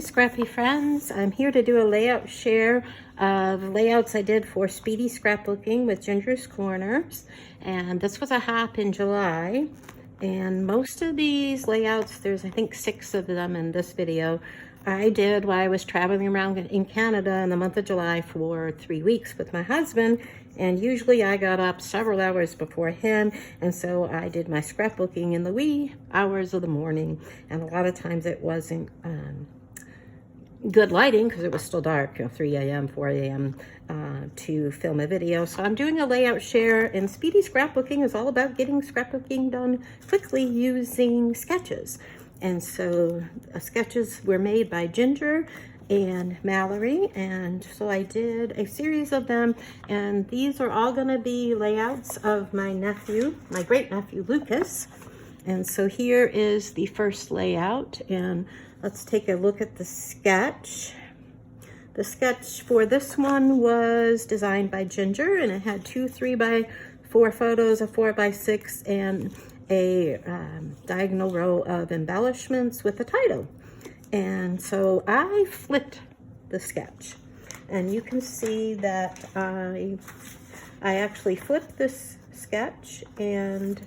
scrappy friends. I'm here to do a layout share of layouts I did for Speedy Scrapbooking with Ginger's Corners. And this was a hop in July. And most of these layouts, there's I think 6 of them in this video, I did while I was traveling around in Canada in the month of July for 3 weeks with my husband. And usually I got up several hours before him, and so I did my scrapbooking in the wee hours of the morning. And a lot of times it wasn't good lighting because it was still dark, 3 a.m., 4 a.m. To film a video. So I'm doing a layout share, and Speedy Scrapbooking is all about getting scrapbooking done quickly using sketches. And so sketches were made by Ginger and Mallory, and so I did a series of them, and these are all going to be layouts of my nephew, my great nephew Lucas. And so here is the first layout, and let's take a look at the sketch. The sketch for this one was designed by Ginger, and it had 2 3x4 photos, a 4x6, and a diagonal row of embellishments with the title. And so I flipped the sketch, and you can see that I actually flipped this sketch, and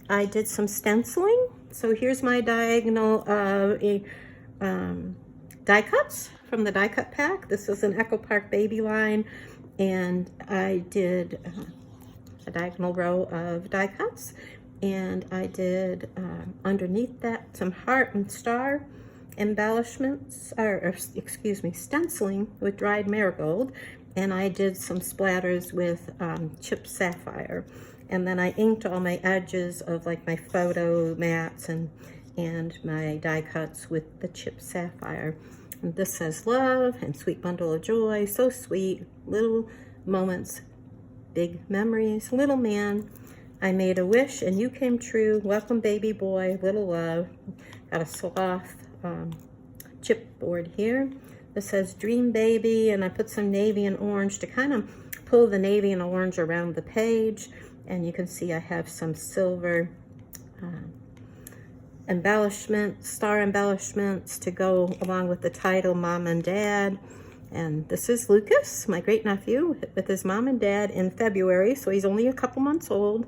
I did some stenciling. So here's my diagonal of die cuts from the die cut pack. This is an Echo Park baby line, and I did a diagonal row of die cuts, and I did underneath that some heart and star embellishments, or excuse me, stenciling with dried marigold, and I did some splatters with chipped sapphire. And then I inked all my edges of like my photo mats and my die cuts with the chipped sapphire. And this says love and sweet bundle of joy, so sweet, little moments, big memories, little man, I made a wish and you came true, welcome baby boy, little love. Got a sloth chipboard here. This says dream baby, and I put some navy and orange to kind of pull the navy and orange around the page. And you can see I have some silver embellishments, star embellishments to go along with the title, Mom and Dad. And this is Lucas, my great nephew, with his mom and dad in February, so he's only a couple months old.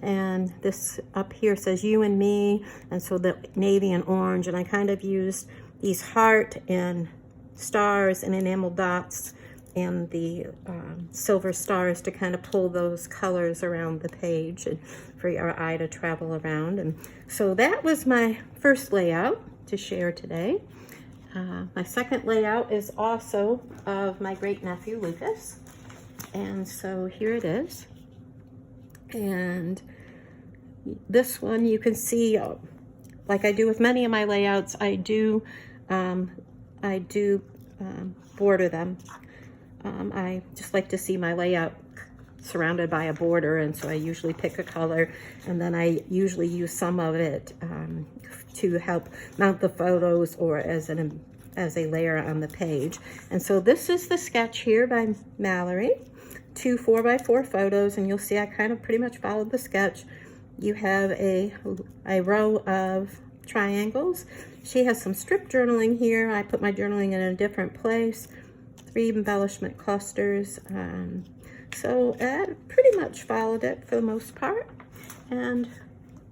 And this up here says you and me, and so the navy and orange, and I kind of used these heart and stars and enamel dots and the silver stars to kind of pull those colors around the page and for your eye to travel around. And so that was my first layout to share today. My second layout is also of my great nephew Lucas, and so here it is. And this one you can see, like I do with many of my layouts, I do border them. I just like to see my layout surrounded by a border, and so I usually pick a color, and then I usually use some of it to help mount the photos or as a layer on the page. And so this is the sketch here by Mallory, 2 4x4 photos, and you'll see I kind of pretty much followed the sketch. You have a row of triangles. She has some strip journaling here. I put my journaling in a different place. 3 embellishment clusters. So I pretty much followed it for the most part. And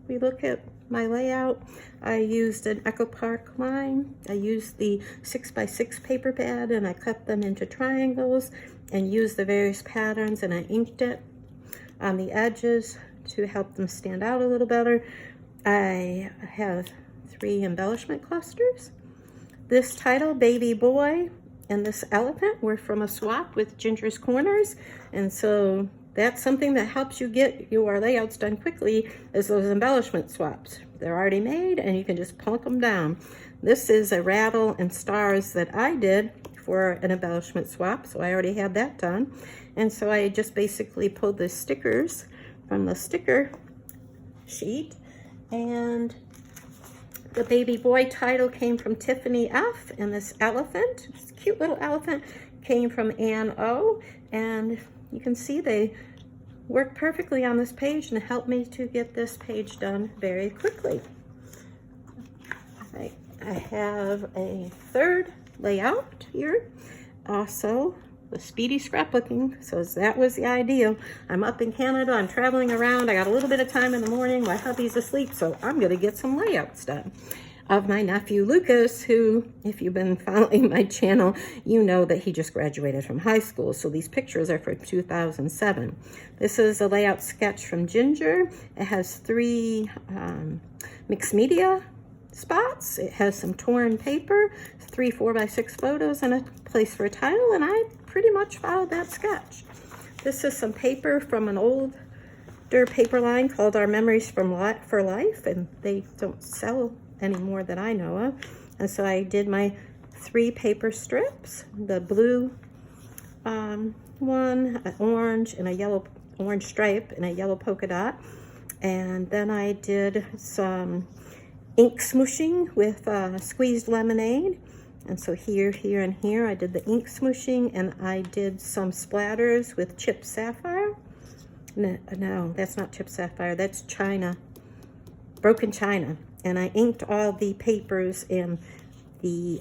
we look at my layout. I used an Echo Park line. I used the 6x6 paper pad, and I cut them into triangles and used the various patterns, and I inked it on the edges to help them stand out a little better. I have 3 embellishment clusters. This title, Baby Boy, and this elephant were from a swap with Ginger's Corners, and so that's something that helps you get your layouts done quickly, is those embellishment swaps. They're already made, and you can just plunk them down. This is a rattle and stars that I did for an embellishment swap, so I already had that done. And so I just basically pulled the stickers from the sticker sheet, and the baby boy title came from Tiffany F, and this elephant, this cute little elephant, came from Ann O. And you can see they work perfectly on this page and helped me to get this page done very quickly. I I have a third layout here, also the Speedy Scrapbooking. So that was the idea. I'm up in Canada, I'm traveling around, I got a little bit of time in the morning, my hubby's asleep, so I'm gonna get some layouts done of my nephew Lucas, who, if you've been following my channel, you know that he just graduated from high school. So these pictures are from 2007. This is a layout sketch from Ginger. It has 3 mixed media spots. It has some torn paper, 3 4x6 photos, and a place for a title, and I pretty much followed that sketch. This is some paper from an older paper line called Our Memories for Life, and they don't sell anymore that I know of. And so I did my 3 paper strips, the blue one, an orange, and a yellow orange stripe, and a yellow polka dot. And then I did some ink smooshing with squeezed lemonade. And so here, and here, I did the ink smooshing, and I did some splatters with chipped sapphire. No, that's not chipped sapphire, that's china, broken china. And I inked all the papers and the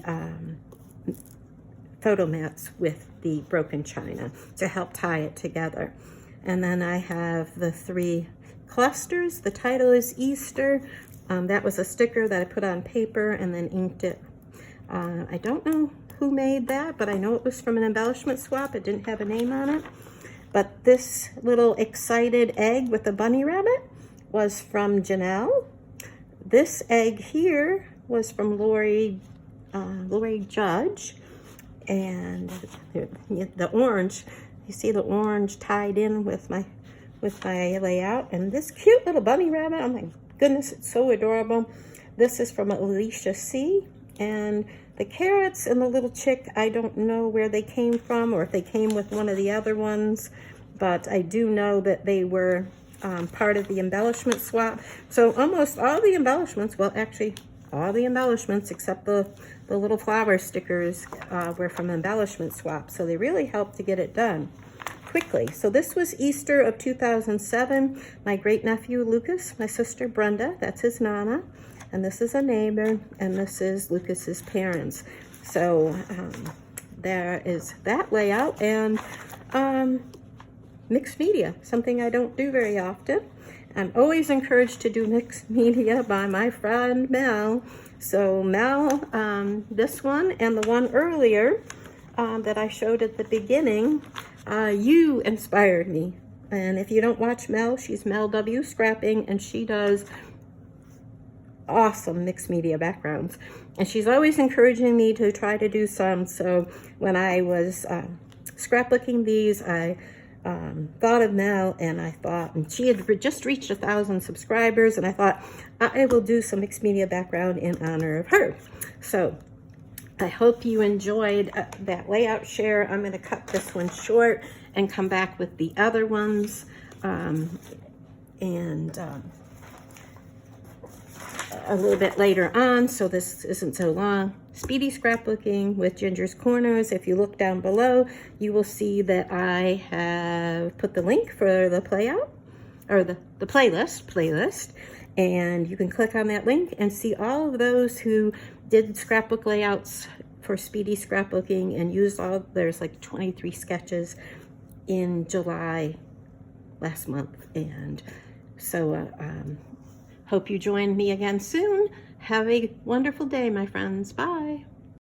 photo mats with the broken china to help tie it together. And then I have the 3 clusters. The title is Easter. That was a sticker that I put on paper and then inked it. I don't know who made that, but I know it was from an embellishment swap. It didn't have a name on it. But this little excited egg with the bunny rabbit was from Janelle. This egg here was from Lori Judge, and the orange, you see the orange tied in with my layout, and this cute little bunny rabbit, oh my goodness, it's so adorable. This is from Alicia C, and the carrots and the little chick, I don't know where they came from or if they came with one of the other ones, but I do know that they were part of the embellishment swap. So almost all the embellishments, well actually all the embellishments except the little flower stickers were from embellishment swap. So they really helped to get it done quickly. So this was Easter of 2007. My great nephew Lucas, my sister Brenda, that's his nana, and this is a neighbor, and this is Lucas's parents. So there is that layout, and mixed media, something I don't do very often. I'm always encouraged to do mixed media by my friend Mel. So Mel, this one and the one earlier that I showed at the beginning, you inspired me. And if you don't watch Mel, she's Mel W Scrapping, and she does awesome mixed media backgrounds. And she's always encouraging me to try to do some. So when I was scrapbooking these, I thought of Mel, and I thought, and she had just reached 1,000 subscribers, and I thought I will do some mixed media background in honor of her. So I hope you enjoyed that layout share. I'm going to cut this one short and come back with the other ones, a little bit later on, so this isn't so long. Speedy Scrapbooking with Ginger's Corners. If you look down below, you will see that I have put the link for the playout, or the playlist, and you can click on that link and see all of those who did scrapbook layouts for Speedy Scrapbooking and used there's like 23 sketches in July last month. And so hope you join me again soon. Have a wonderful day, my friends. Bye.